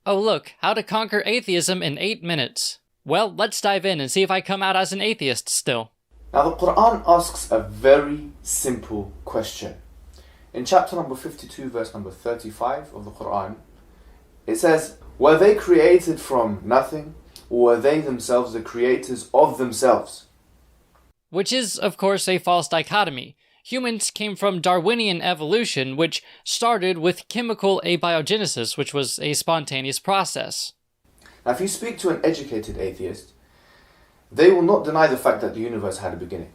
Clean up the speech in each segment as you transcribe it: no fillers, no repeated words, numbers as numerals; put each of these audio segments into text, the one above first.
Oh look, how to conquer atheism in 8 minutes. Well, let's dive in and see if I come out as an atheist still. Now the Quran asks a very simple question. In chapter number 52, verse number 35 of the Quran, it says, "Were they created from nothing, or were they themselves the creators of themselves?" Which is, of course, a false dichotomy. Humans came from Darwinian evolution, which started with chemical abiogenesis, which was a spontaneous process. Now if you speak to an educated atheist, they will not deny the fact that the universe had a beginning,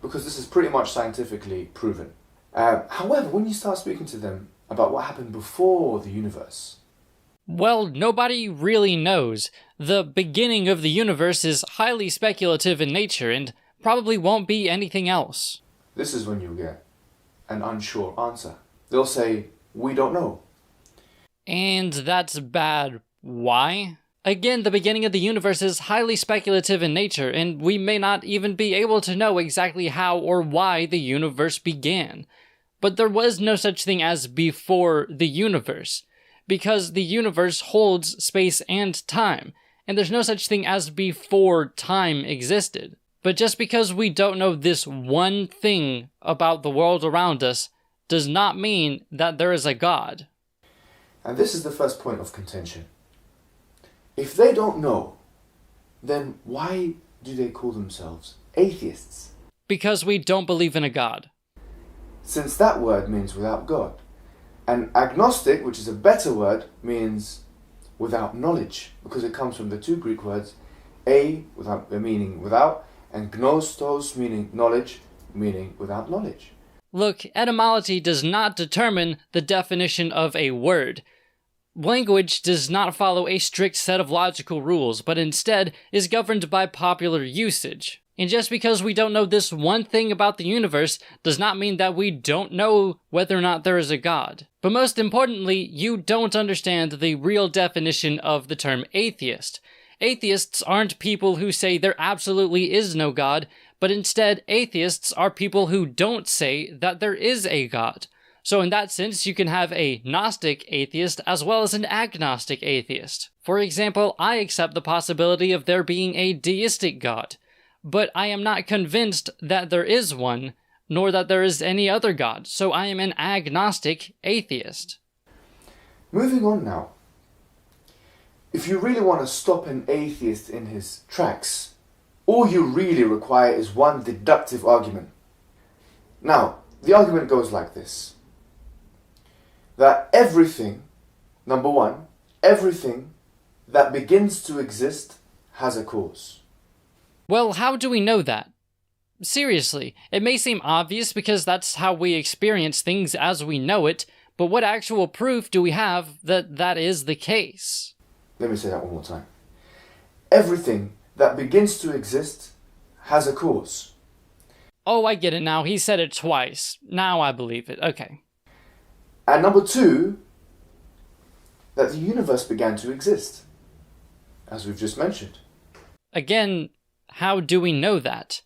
because this is pretty much scientifically proven. However, when you start speaking to them about what happened before the universe, well, nobody really knows. The beginning of the universe is highly speculative in nature and probably won't be anything else. this is when you get an unsure answer. They'll say, "We don't know." And that's bad. Why? Again, the beginning of the universe is highly speculative in nature, and we may not even be able to know exactly how or why the universe began. But there was no such thing as before the universe, because the universe holds space and time, and there's no such thing as before time existed. But just because we don't know this one thing about the world around us does not mean that there is a God. And this is the first point of contention. If they don't know, then why do they call themselves atheists? Because we don't believe in a God. Since that word means without God. And agnostic, which is a better word, means without knowledge, because it comes from the two Greek words, meaning without, and gnostos, meaning knowledge, meaning without knowledge. Look, etymology does not determine the definition of a word. Language does not follow a strict set of logical rules, but instead is governed by popular usage. And just because we don't know this one thing about the universe does not mean that we don't know whether or not there is a God. But most importantly, you don't understand the real definition of the term atheist. Atheists aren't people who say there absolutely is no God, but instead atheists are people who don't say that there is a God. So in that sense, you can have a Gnostic atheist as well as an agnostic atheist. For example, I accept the possibility of there being a deistic God, but I am not convinced that there is one, nor that there is any other God, so I am an agnostic atheist. Moving on now. If you really want to stop an atheist in his tracks, all you really require is one deductive argument. Now, the argument goes like this. That everything, number one, everything that begins to exist has a cause. Well, how do we know that? Seriously, it may seem obvious because that's how we experience things as we know it, but what actual proof do we have that that is the case? Let me say that one more time. Everything that begins to exist has a cause. Oh, I get it now. He said it twice. Now I believe it. Okay. And number two, that the universe began to exist, as we've just mentioned. Again, how do we know that?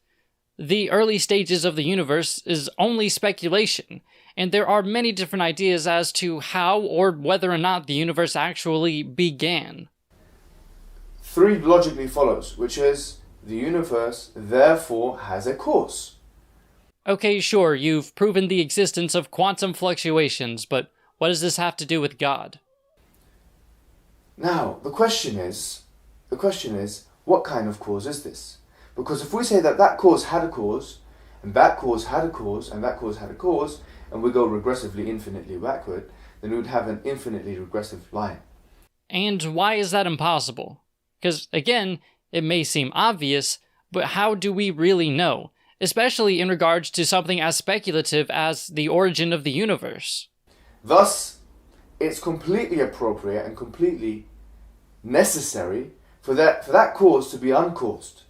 The early stages of the universe is only speculation, and there are many different ideas as to how or whether or not the universe actually began. 3 logically follows, which is the universe therefore has a cause. Okay, sure, you've proven the existence of quantum fluctuations, but what does this have to do with God? Now, the question is, what kind of cause is this? Because if we say that that cause had a cause, and that cause had a cause, and that cause had a cause, and we go regressively infinitely backward, then we would have an infinitely regressive line. And why is that impossible? Because, again, it may seem obvious, but how do we really know? Especially in regards to something as speculative as the origin of the universe. Thus, it's completely appropriate and completely necessary for that cause to be uncaused.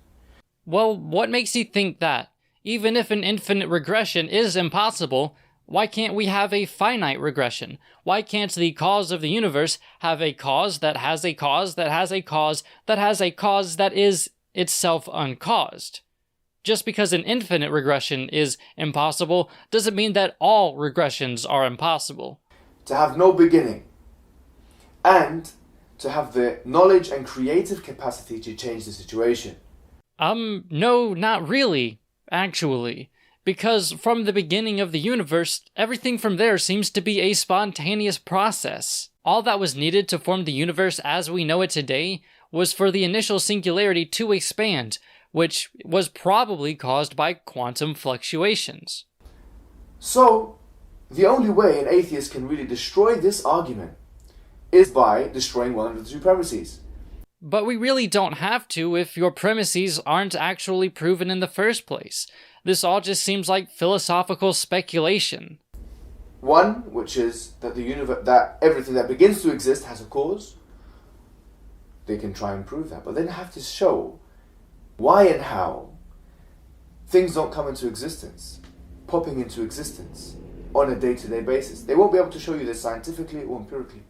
Well, what makes you think that? Even if an infinite regression is impossible, why can't we have a finite regression? Why can't the cause of the universe have a cause that has a cause that has a cause that has a cause that is itself uncaused? Just because an infinite regression is impossible doesn't mean that all regressions are impossible. To have no beginning and to have the knowledge and creative capacity to change the situation? No, not really, actually. Because from the beginning of the universe, everything from there seems to be a spontaneous process. All that was needed to form the universe as we know it today was for the initial singularity to expand, which was probably caused by quantum fluctuations. So, the only way an atheist can really destroy this argument is by destroying one of the two premises. But we really don't have to if your premises aren't actually proven in the first place. This all just seems like philosophical speculation. One, which is that that everything that begins to exist has a cause. They can try and prove that, but then have to show why and how things don't come into existence, popping into existence on a day-to-day basis. They won't be able to show you this scientifically or empirically.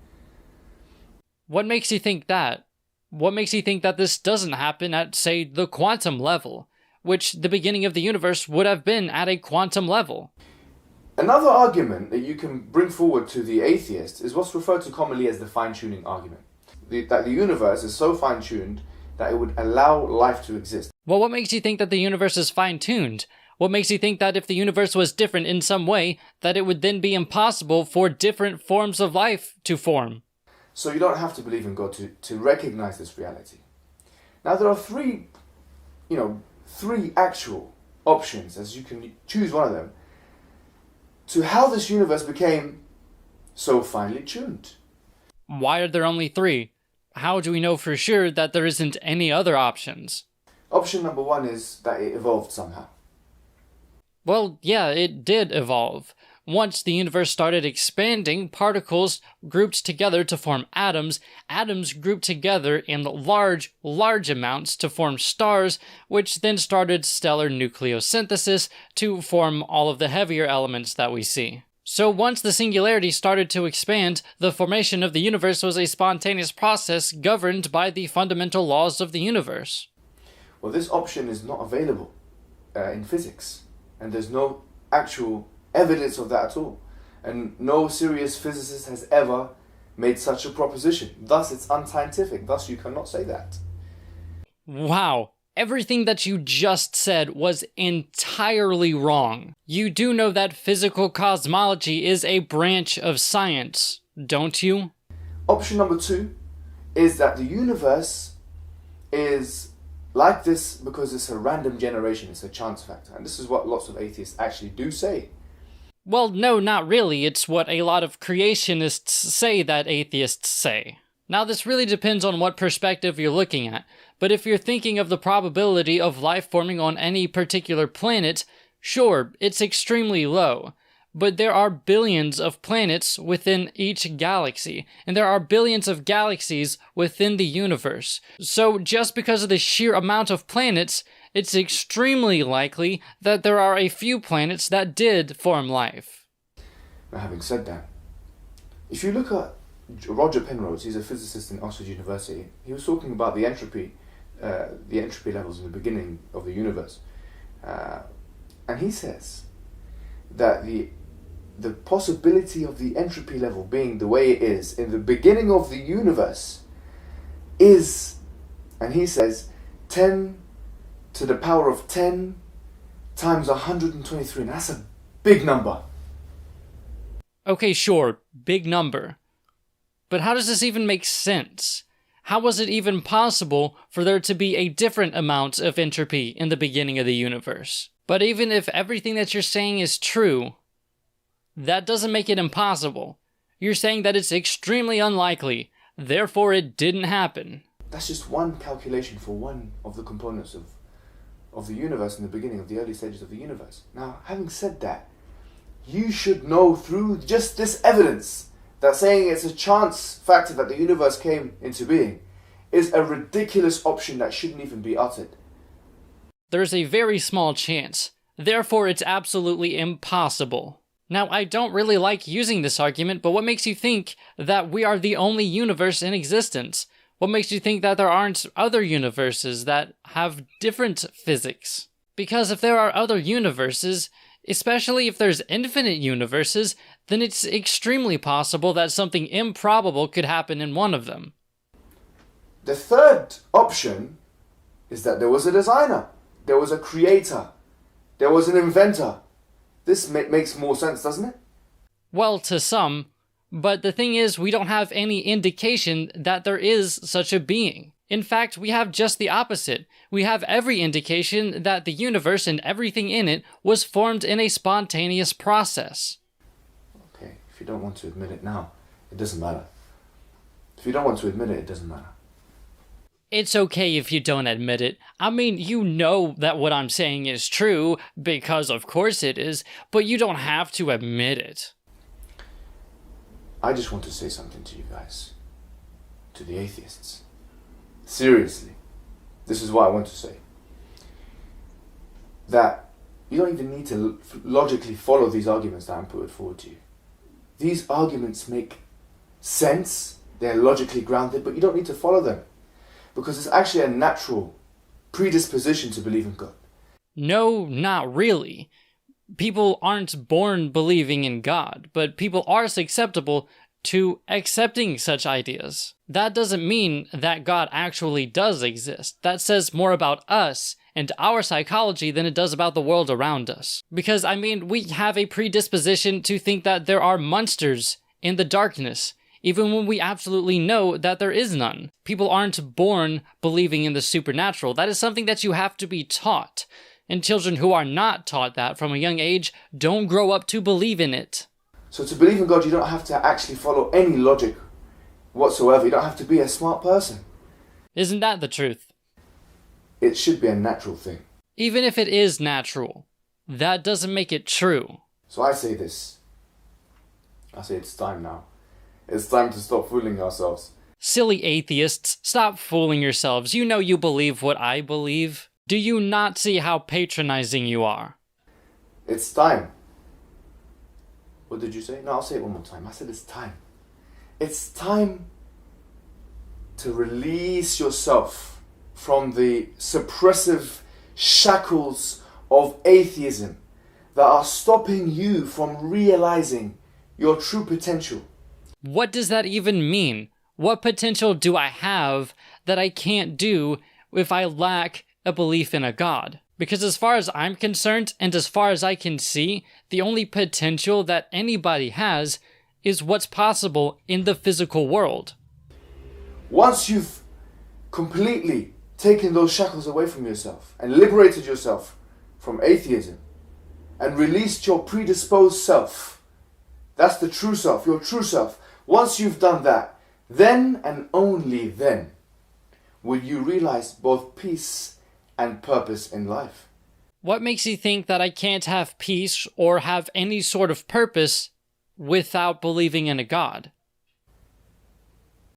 What makes you think that? What makes you think that this doesn't happen at, say, the quantum level, which the beginning of the universe would have been at a quantum level? Another argument that you can bring forward to the atheist is what's referred to commonly as the fine-tuning argument. That the universe is so fine-tuned that it would allow life to exist. Well, what makes you think that the universe is fine-tuned? What makes you think that if the universe was different in some way, that it would then be impossible for different forms of life to form? So you don't have to believe in God to recognize this reality. Now there are three actual options, as you can choose one of them, to how this universe became so finely tuned. Why are there only three? How do we know for sure that there isn't any other options? Option number one is that it evolved somehow. Well, yeah, it did evolve. Once the universe started expanding, particles grouped together to form atoms. Atoms grouped together in large amounts to form stars, which then started stellar nucleosynthesis to form all of the heavier elements that we see. So once the singularity started to expand, the formation of the universe was a spontaneous process governed by the fundamental laws of the universe. Well, this option is not available in physics, and there's no actual evidence of that at all. And no serious physicist has ever made such a proposition. Thus, it's unscientific. Thus, you cannot say that. Wow. Everything that you just said was entirely wrong. You do know that physical cosmology is a branch of science, don't you? Option number two is that the universe is like this because it's a random generation, it's a chance factor. And this is what lots of atheists actually do say. Well, no, not really. It's what a lot of creationists say that atheists say. Now, this really depends on what perspective you're looking at, but if you're thinking of the probability of life forming on any particular planet, sure, it's extremely low. But there are billions of planets within each galaxy, and there are billions of galaxies within the universe. So just because of the sheer amount of planets, it's extremely likely that there are a few planets that did form life. Now, having said that, if you look at Roger Penrose, he's a physicist in Oxford University, he was talking about the entropy levels in the beginning of the universe. And he says that the possibility of the entropy level being the way it is in the beginning of the universe is, and he says, 10 to the power of 10 times 123. And that's a big number. Okay, sure, big number. But how does this even make sense? How was it even possible for there to be a different amount of entropy in the beginning of the universe? But even if everything that you're saying is true, that doesn't make it impossible. You're saying that it's extremely unlikely, therefore it didn't happen. That's just one calculation for one of the components of the universe in the beginning of the early stages of the universe. Now, having said that, you should know through just this evidence that saying it's a chance factor that the universe came into being is a ridiculous option that shouldn't even be uttered. There's a very small chance. Therefore, it's absolutely impossible. Now, I don't really like using this argument, but what makes you think that we are the only universe in existence? What makes you think that there aren't other universes that have different physics? Because if there are other universes, especially if there's infinite universes, then it's extremely possible that something improbable could happen in one of them. The third option is that there was a designer, there was a creator, there was an inventor. This makes more sense, doesn't it? Well, to some, but the thing is, we don't have any indication that there is such a being. In fact, we have just the opposite. We have every indication that the universe and everything in it was formed in a spontaneous process. Okay, if you don't want to admit it now, it doesn't matter. If you don't want to admit it, it doesn't matter. It's okay if you don't admit it. I mean, you know that what I'm saying is true, because of course it is, but you don't have to admit it. I just want to say something to you guys. To the atheists. Seriously. This is what I want to say. That you don't even need to logically follow these arguments that I'm putting forward to you. These arguments make sense, they're logically grounded, but you don't need to follow them. Because it's actually a natural predisposition to believe in God. No, not really. People aren't born believing in God, but people are susceptible to accepting such ideas. That doesn't mean that God actually does exist. That says more about us and our psychology than it does about the world around us. Because, I mean, we have a predisposition to think that there are monsters in the darkness, even when we absolutely know that there is none. People aren't born believing in the supernatural. That is something that you have to be taught. And children who are not taught that from a young age don't grow up to believe in it. So to believe in God, you don't have to actually follow any logic whatsoever. You don't have to be a smart person. Isn't that the truth? It should be a natural thing. Even if it is natural, that doesn't make it true. So I say this. I say it's time now. It's time to stop fooling ourselves. Silly atheists, stop fooling yourselves. You know you believe what I believe. Do you not see how patronizing you are? It's time. What did you say? No, I'll say it one more time. I said it's time. It's time to release yourself from the suppressive shackles of atheism that are stopping you from realizing your true potential. What does that even mean? What potential do I have that I can't do if I lack a belief in a God? Because as far as I'm concerned, and as far as I can see, the only potential that anybody has is what's possible in the physical world. Once you've completely taken those shackles away from yourself and liberated yourself from atheism and released your predisposed self, that's the true self, your true self. Once you've done that, then and only then will you realize both peace and purpose in life. What makes you think that I can't have peace or have any sort of purpose without believing in a God?